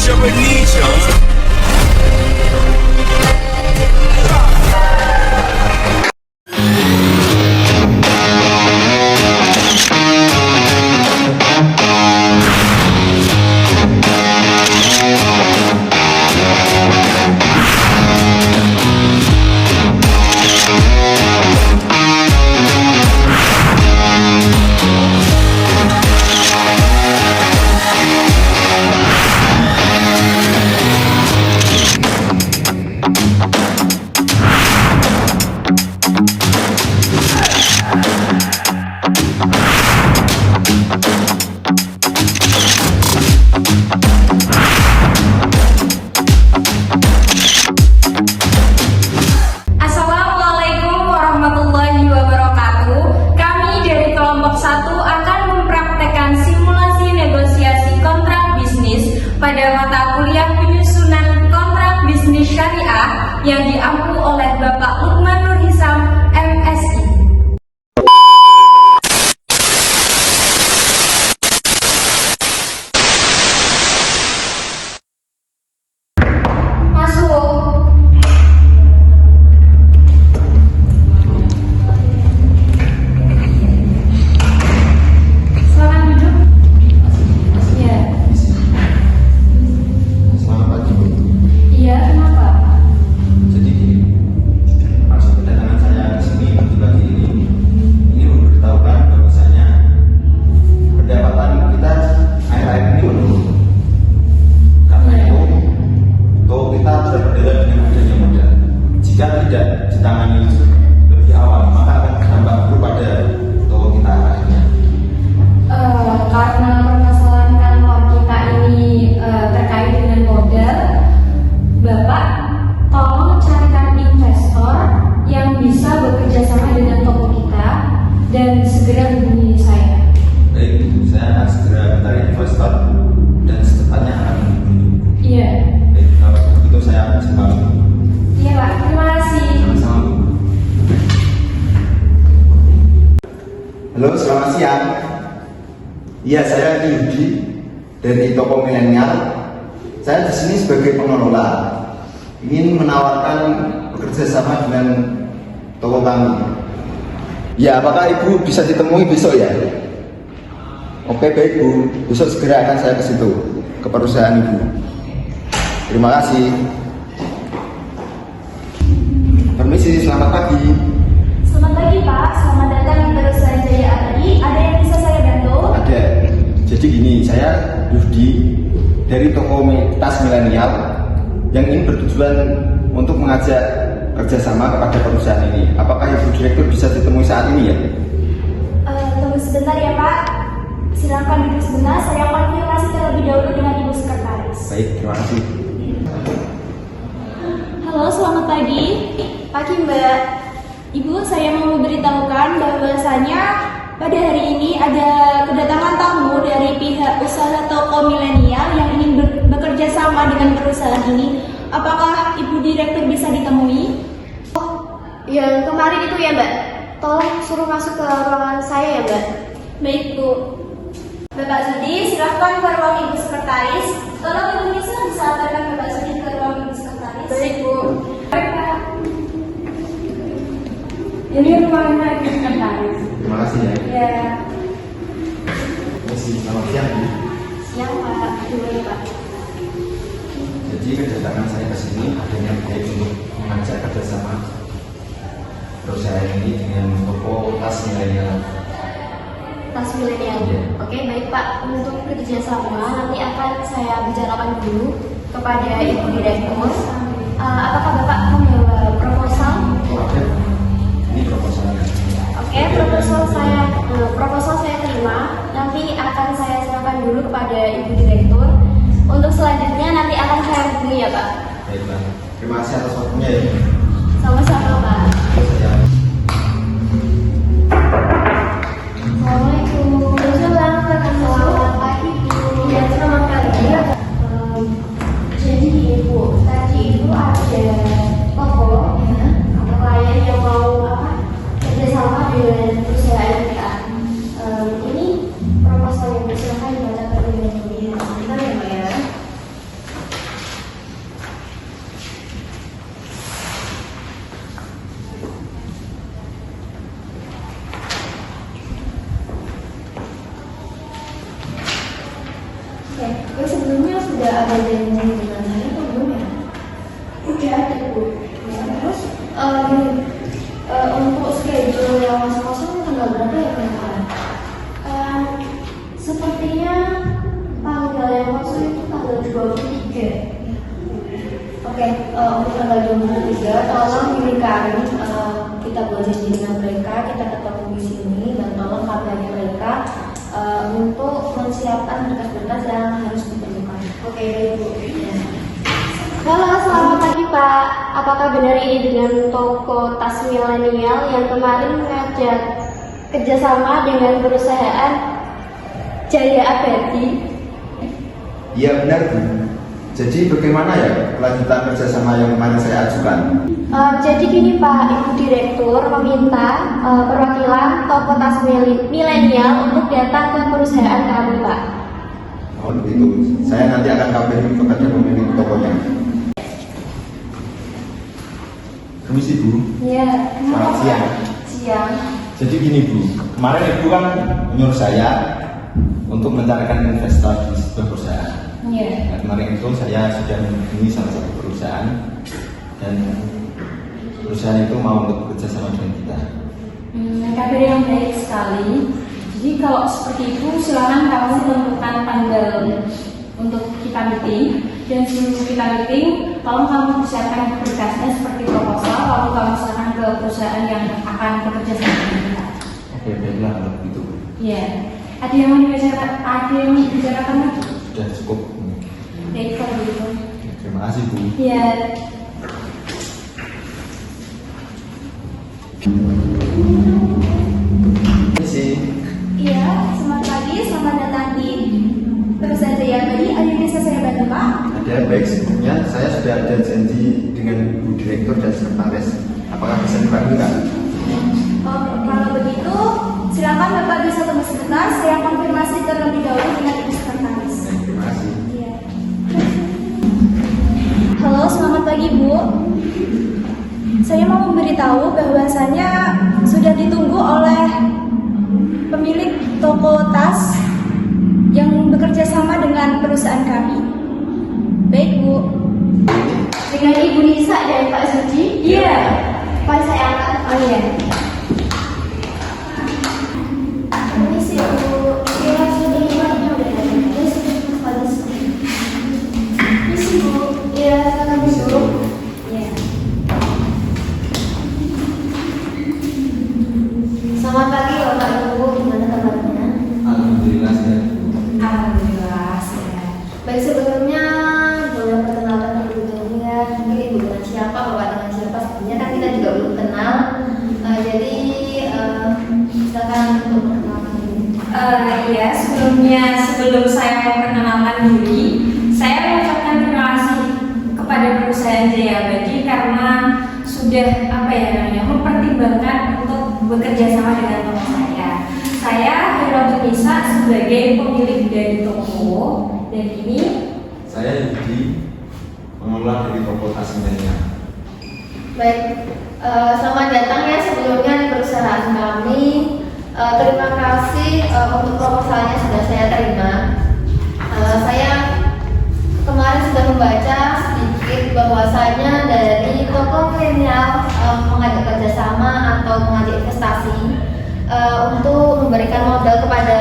siapa ni siapa? Pada mata kuliah penyusunan kontrak bisnis syariah yang diampu oleh Bapak Lukman Nur Hisam, MSI. Masuk. Selamat duduk. Ya. Iya, kenapa? Jadi gini, maksud kedatangan saya ke sini pagi-pagi ini memberitahukan bahwasanya pendapatan kita akhir-akhir ini menurun. Karena itu kita sudah berdebat dengan adanya modal. Jika tidak ditangani lebih awal, maka akan berdampak buruk pada toko kita akhirnya. Karena permasalahan kantor kita ini terkait dengan modal, Bapak tolong carikan investor yang bisa bekerja sama dengan toko kita dan segera hubungi saya. Baik, saya akan segera mencari investor dan secepatnya akan menghubungi. Iya. Baik, kalau begitu saya akan cepat. Iya Pak, terima kasih. Sama-sama. Halo, selamat siang. Iya, saya Yudi dari toko milenial. Saya di sini sebagai pengelola ingin menawarkan bekerja sama dengan toko kami. Ya, apakah Ibu bisa ditemui besok ya? Oke, baik Bu. Besok segera akan saya ke situ, ke perusahaan Ibu. Terima kasih. Permisi, selamat pagi. Selamat pagi Pak, selamat datang di perusahaan Jaya Atadi. Ada yang bisa saya bantu? Ada. Jadi gini, saya Yudi dari toko tas milenial yang ingin bertujuan untuk mengajak kerjasama kepada perusahaan ini. Apakah Ibu Direktur bisa ditemui saat ini ya? Tunggu sebentar ya Pak. Silakan duduk sebentar, saya konfirmasi terlebih dahulu dengan Ibu Sekretaris. Baik, terima kasih. Halo, selamat pagi. Pagi Mbak. Ibu, saya mau memberitahukan bahwasanya pada hari ini ada kedatangan tamu dari pihak usaha toko milenial yang ingin bekerja sama dengan perusahaan ini. Apakah Ibu Direktur bisa ditemui? Oh, yang kemarin itu ya Mbak. Tolong suruh masuk ke ruangan saya ya Mbak. Baik Bu. Bapak Sudi, silahkan ke ruang Ibu Sekretaris. Tolong Ibu Nisa bisa antarkan Bapak Sudi ke ruang Ibu Sekretaris. Baik Bu. Baik Pak. Ini ruangnya Ibu Sekretaris. Terima kasih ya. Ya. Permisi, selamat siang Bu. Siang Pak. Gimana Pak? Jadi kedatangan saya ke sini adanya baik untuk mengajak kerjasama perusahaan ini dengan toko tas milenial. Tas milenial. Iya. Oke, baik Pak. Untuk kerjasama nanti akan saya bicarakan dulu kepada Ibu Direktur. Apakah Bapak membawa proposal? Oh, ada. Ini proposalnya. Oke, proposal saya terima. Nanti akan saya serahkan dulu kepada Ibu Direktur. Untuk selanjutnya nanti akan saya hubungi ya Pak. Baik, Pak. Terima kasih atas waktunya ya. Sama-sama Pak. Saya Assalamualaikum. Selamat pagi Bu. Ya, selamat pagi. Jadi Ibu, tadi itu ada toko atau klien yang mau kerjasama dengan perusahaan kita. Ini proposal yang silakan dibaca terlebih dahulu. Bentar ya Mbak ya. Oke, terus sebelumnya sudah ada janji dengan saya atau belum ya? Udah ada Bu. Ya, terus untuk schedule yang masing-masing tanggal berapa ya kira-kira? Sepertinya tanggal yang kosong itu tanggal 23. Oke, untuk tanggal 23 tolong diberikan kita buat janji dengan mereka, kita ketemu di sini dan tolong kabari mereka untuk menyiapkan berkas-berkas yang harus diperlukan. Oke, baik Bu. Ya. Halo, selamat pagi Pak. Apakah benar ini dengan toko tas milenial yang kemarin mengajak kerjasama dengan perusahaan Jaya Abadi? Iya benar Bu. Jadi bagaimana ya kelanjutan kerjasama yang kemarin saya ajukan? Jadi gini Pak, Ibu Direktur meminta perwakilan toko tas milenial untuk datang ke perusahaan kami Pak. Oh begitu. Saya nanti akan kabari kepada pemilik tokonya. Permisi Bu. Iya. Selamat siang. Siang. Jadi gini Bu, kemarin Ibu kan menyuruh saya untuk mencarikan investor di sebuah perusahaan. Iya. Nah, kemarin itu saya sudah menghubungi salah satu perusahaan dan perusahaan itu mau untuk bekerja sama dengan kita. Kabar yang baik sekali. Jadi kalau seperti itu silakan kamu tentukan tanggal untuk kita meeting, dan sebelum kita meeting tolong kamu persiapkan berkasnya seperti proposal, lalu kamu serahkan ke perusahaan yang akan bekerja sama dengan kita. Oke, baiklah kalau begitu. Iya. Ada yang mau dibicarakan lagi? Sudah cukup. Baik kalau begitu. Terima kasih Bu. Iya. Permisi. Iya, selamat pagi, selamat datang di perusahaan Jaya Abadi. Ada yang bisa saya bantu Pak? Ada, baik sebelumnya saya sudah ada janji dengan Bu Direktur dan Sekretaris. Apakah bisa dibantu nggak? Oh, kalau begitu, silakan Bapak bisa tunggu sebentar. Saya konfirmasi terlebih dahulu dengan Ibu Sekretaris. Baik, terima kasih. Iya. Halo, selamat pagi Bu. Saya mau memberitahu bahwasannya sudah ditunggu oleh pemilik toko tas yang bekerja sama dengan perusahaan kami. Baik Bu. Dengan Ibu Nisa dan Pak Suci. Iya. Pak saya angkat. Oh iya. Permisi Bu. Kira sudah lima udah ada. Terus pada permisi Bu. Iya, silakan duduk. Iya. Selamat pagi Bapak Ibu, gimana kabarnya? Alhamdulillah sehat. Alhamdulillah sehat. Baik, sebelumnya boleh perkenalkan terlebih dahulu ya. Mungkin Ibu dengan siapa, Bapak dengan siapa? Sebenarnya kan kita juga belum kenal. Jadi silakan untuk perkenalkan diri. Iya, sebelum saya memperkenalkan diri, saya mengucapkan terima kasih kepada perusahaan Jaya Abadi karena sudah mempertimbangkan untuk bekerja sama dengan toko saya. Saya Herotu Nisa sebagai pemilik dari toko, dan ini Saya Yudi, pengelola dari toko tas milenial. Baik, selamat datang ya sebelumnya di perusahaan kami. Terima kasih untuk proposalnya sudah saya terima. Saya kemarin sudah membaca sedikit bahwasanya dari toko milenial mengajak kerjasama atau mengajak investasi untuk memberikan modal kepada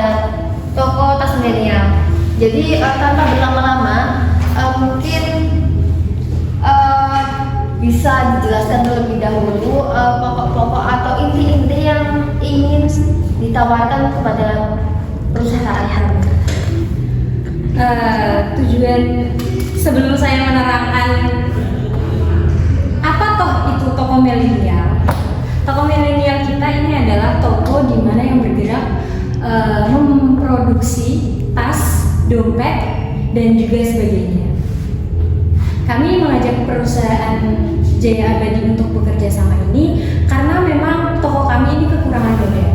toko tas milenial. Jadi tanpa berlama-lama, mungkin bisa dijelaskan terlebih dahulu pokok-pokok atau inti-inti yang ingin ditawarkan kepada perusahaan. tujuan sebelum saya menerangkan apa toh itu toko milenial. Toko milenial kita ini adalah toko di mana yang bergerak memproduksi tas, dompet, dan juga sebagainya. Kami mengajak perusahaan Jaya Abadi untuk bekerja sama ini karena memang toko kami ini kekurangan modal.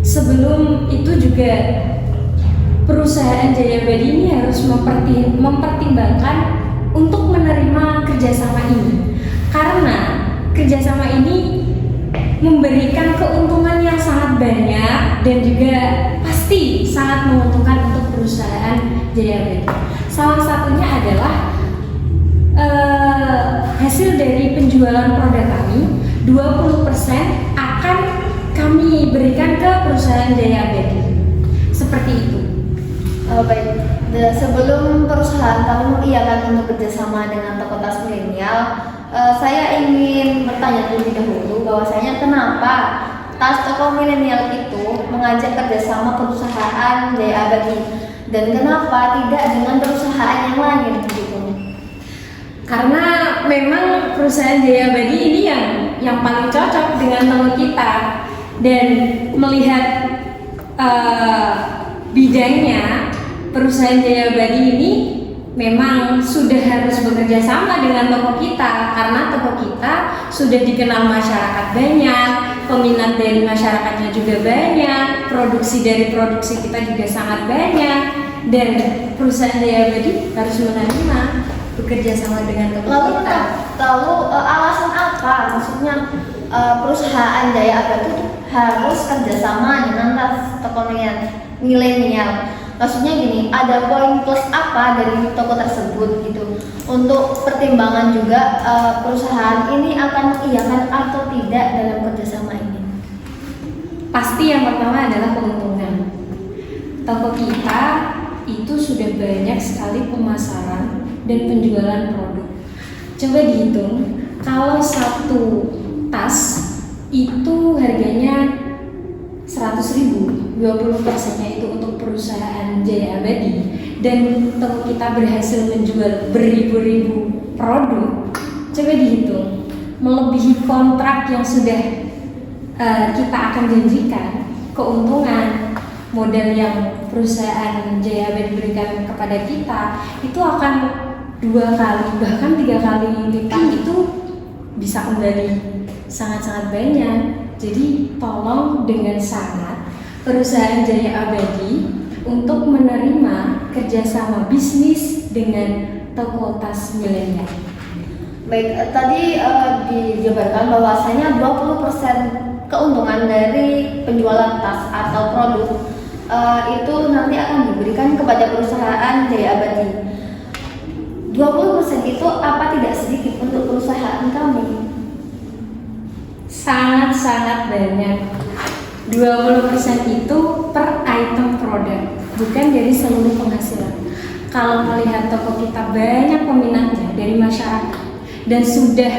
Sebelum itu juga perusahaan Jaya Abadi ini harus mempertimbangkan untuk menerima kerjasama ini, karena kerjasama ini memberikan keuntungan yang sangat banyak dan juga pasti sangat menguntungkan untuk perusahaan Jaya Abadi. Salah satunya adalah hasil dari penjualan produk kami 20% akan kami berikan ke perusahaan Jaya Abadi. Seperti itu. Baik, sebelum perusahaan kamu mengiyakan untuk kerjasama dengan toko tas milenial, saya ingin bertanya terlebih dahulu bahwasanya kenapa tas toko milenial itu mengajak kerjasama perusahaan Jaya Abadi dan kenapa tidak dengan perusahaan yang lain gitu? Karena memang perusahaan Jaya Abadi ini yang paling cocok dengan toko kita, dan melihat bidangnya perusahaan Jaya Abadi ini memang sudah harus bekerja sama dengan toko kita, karena toko kita sudah dikenal masyarakat banyak, peminat dari masyarakatnya juga banyak, produksi dari produksi kita juga sangat banyak, dan perusahaan Jaya Abadi harus menerima bekerja sama dengan toko kita. Lalu alasan apa? Maksudnya perusahaan Jaya Abadi harus kerjasama dengan tas toko milenial. Maksudnya gini, ada poin plus apa dari toko tersebut gitu untuk pertimbangan juga perusahaan ini akan mengiyakan atau tidak dalam kerjasama ini? Pasti yang pertama adalah keuntungan. Toko kita itu sudah banyak sekali pemasaran dan penjualan produk. Coba dihitung, kalau satu tas itu harganya 100.000, 20%-nya itu untuk perusahaan Jaya Abadi, dan toko kita berhasil menjual beribu-ribu produk. Coba dihitung, melebihi kontrak yang sudah kita akan janjikan, keuntungan modal yang perusahaan Jaya Abadi berikan kepada kita itu akan 2 kali bahkan 3 kali lipat itu bisa kembali sangat-sangat banyak. Jadi tolong dengan sangat perusahaan Jaya Abadi untuk menerima kerjasama bisnis dengan toko tas milenial. Baik, tadi dijabarkan bahwasanya 20% keuntungan dari penjualan tas atau produk itu nanti akan diberikan kepada perusahaan Jaya Abadi. 20% itu apa tidak sedikit untuk perusahaan kami? Sangat-sangat banyak. 20% itu per item produk, bukan dari seluruh penghasilan. Kalau melihat toko kita banyak peminatnya dari masyarakat dan sudah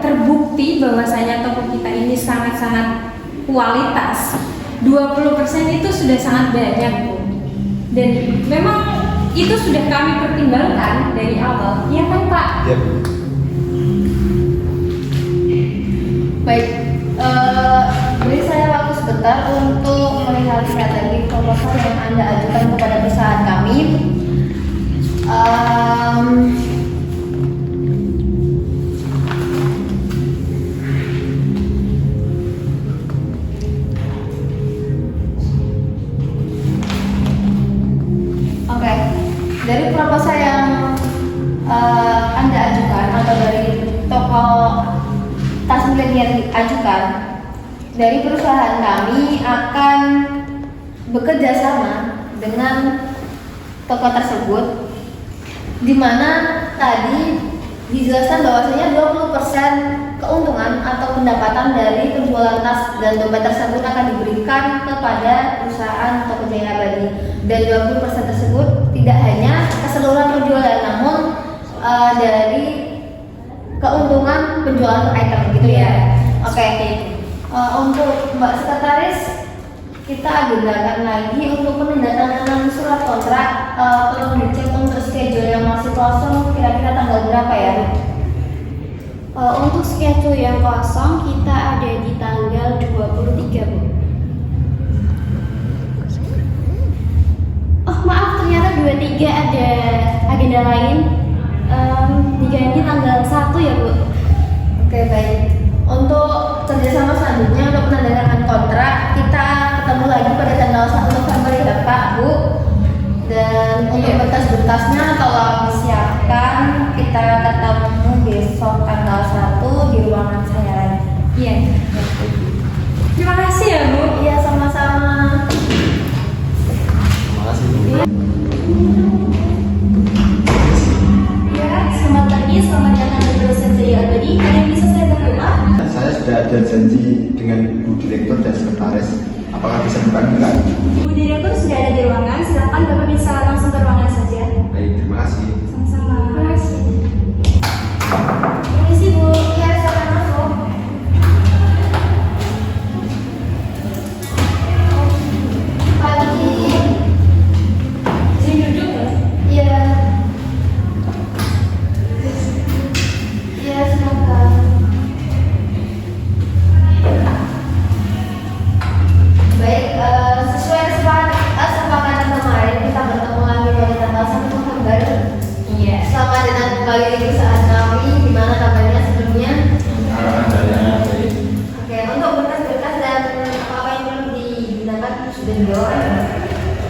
terbukti bahwasanya toko kita ini sangat-sangat kualitas, 20% itu sudah sangat banyak, Bu. Dan memang itu sudah kami pertimbangkan dari awal, ya kan, Pak? Ya, Bu. Baik, beri saya waktu sebentar untuk melihat lagi proposal yang Anda ajukan kepada perusahaan kami. Oke, dari proposal yang Anda ajukan atau dari toko tas milenial diajukan, dari perusahaan kami akan bekerja sama dengan toko tersebut, di mana tadi dijelaskan bahwasanya 20% keuntungan atau pendapatan dari penjualan tas dan dompet tersebut akan diberikan kepada perusahaan toko Jaya Abadi, dan 20% tersebut tidak hanya keseluruhan penjualan, namun dari keuntungan penjualan per item gitu ya. Oke. Untuk Mbak Sekretaris, kita agendakan lagi untuk penandatanganan surat kontrak. Tolong dicek untuk schedule yang masih kosong kira-kira tanggal berapa ya? Untuk schedule yang kosong kita ada di tanggal 23, Bu. Oh maaf, ternyata 23 ada agenda lain. Diganti tanggal 1 ya, Bu. Oke, baik. Untuk kerjasama selanjutnya untuk penandatanganan kontrak, kita ketemu lagi pada tanggal 1 November ya Pak, Bu. Dan untuk berkas-berkasnya tolong disiapkan. Kita ketemu besok tanggal 1 di ruangan saya lagi. Iya. Terima kasih ya, Bu. Iya, sama-sama. Terima kasih, Bu.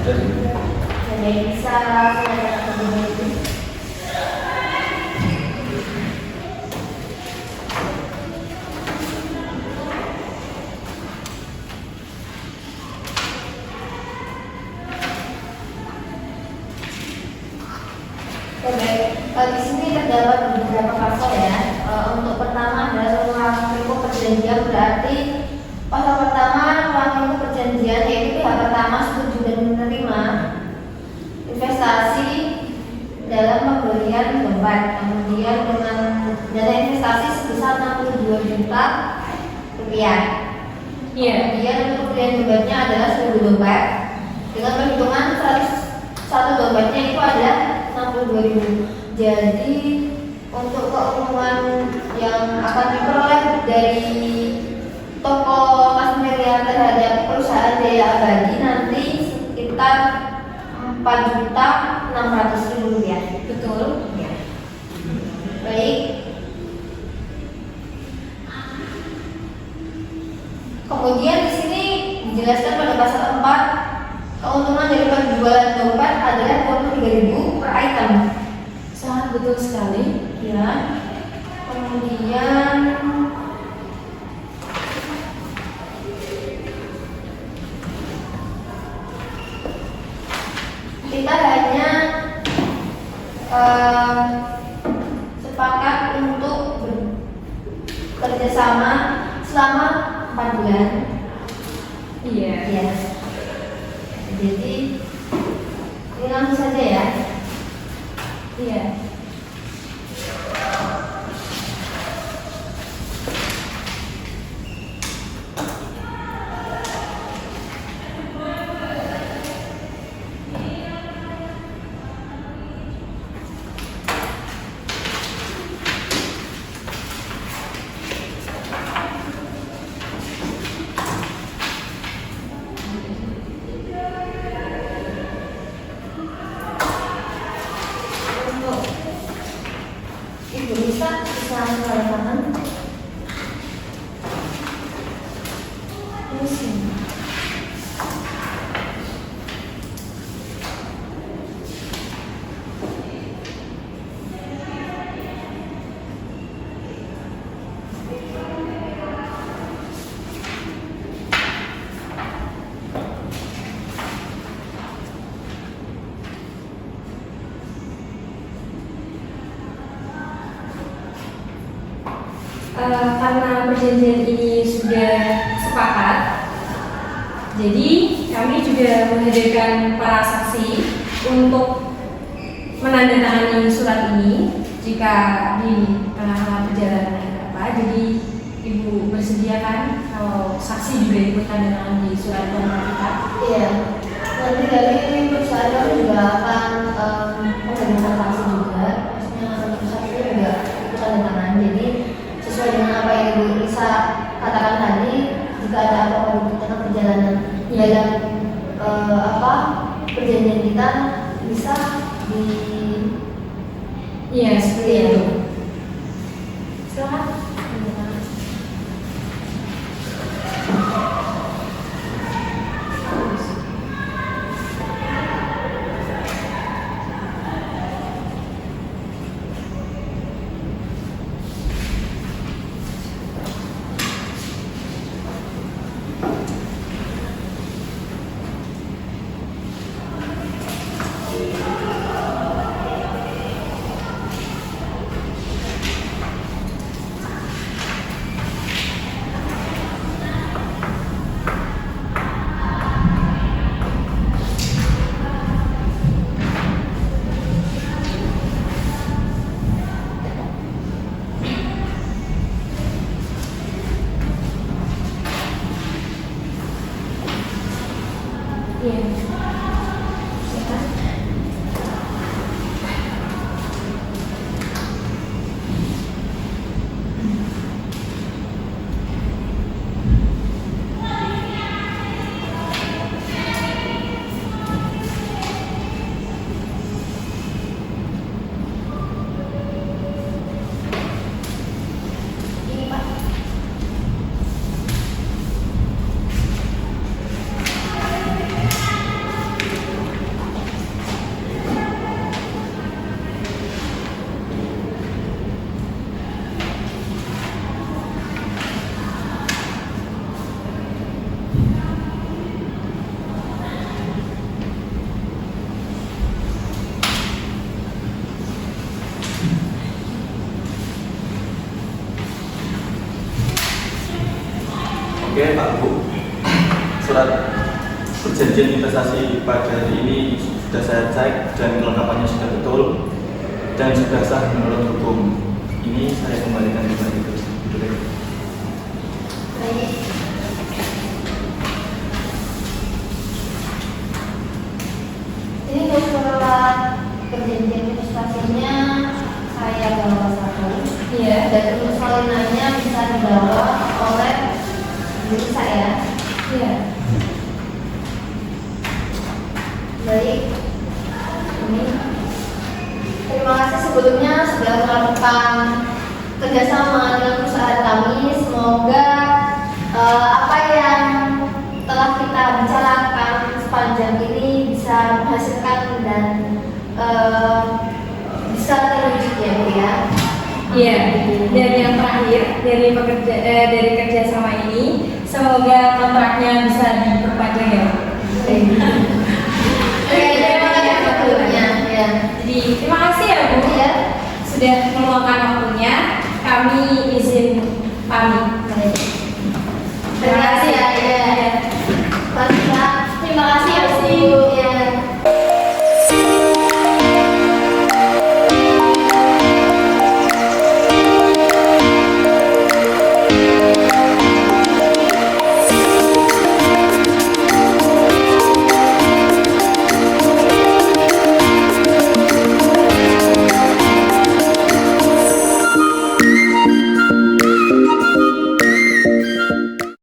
Jadi bisa saya itu. Di sini terdapat beberapa pasal ya. Untuk pertama adalah ruang lingkup perjanjian, berarti pasal pertama ruang lingkup perjanjian yaitu pihak pertama setuju dan menerima investasi dalam pembelian dompet, kemudian dengan dana investasi sebesar 62 juta rupiah. Kemudian untuk pembelian dompetnya adalah 1000 dompet dengan perhitungan 1 dompetnya itu adalah 62.000. Jadi untuk keuntungan yang akan diperoleh dari toko emas miliar terhadap perusahaan Jaya Abadi nanti sekitar 4.600.000 rupiah. Betul. Ya. Baik. Kemudian di sini dijelaskan pada pasal 4 keuntungan dari penjualan dompet adalah 23.000 per item. Sangat betul sekali. Ya. Kemudian kita hanya sepakat untuk bekerjasama selama 4 bulan. Iya. Ya. Jadi ini langsung saja ya. Iya. Ibu bisa tanda tangan. Karena perjanjian ini sudah sepakat, jadi kami juga menghadirkan para saksi untuk menandatangani surat ini jika di tengah-tengah perjalanan ada apa. Jadi Ibu bersedia kan kalau saksi juga ikut tanda tangan di surat kontrak kita? Iya. Nanti dari perusahaan kami juga akan menghadirkan saksi juga. Maksudnya untuk saksi juga ikut tanda tangan. Jadi sesuai dengan apa yang Ibu Lisa katakan tadi, jika ada apa-apa tentang perjalanan dalam perjanjian kita bisa di Seperti itu. Silakan. Oke Pak Bu, surat perjanjian investasi pada hari ini sudah saya cek dan kelengkapannya sudah betul dan sudah sah menurut hukum. Ini saya kembalikan kembali ke Ibu. Baik. Ini untuk surat perjanjian investasinya saya bawa satu. Iya. Dan untuk salinannya bisa dibawa oleh guru saya. Iya. Baik. Ini. Terima kasih sebelumnya sudah melakukan kerjasama dengan perusahaan kami. Semoga apa yang telah kita bicarakan sepanjang ini bisa menghasilkan dan bisa terwujud ya Bu ya. Iya, dan yang terakhir dari kerjasama ini, semoga kontraknya bisa diperpanjang ya. Terima kasih sebelumnya. Ya. Jadi terima kasih ya Bu Ya. sudah meluangkan waktunya. Kami izin pamit.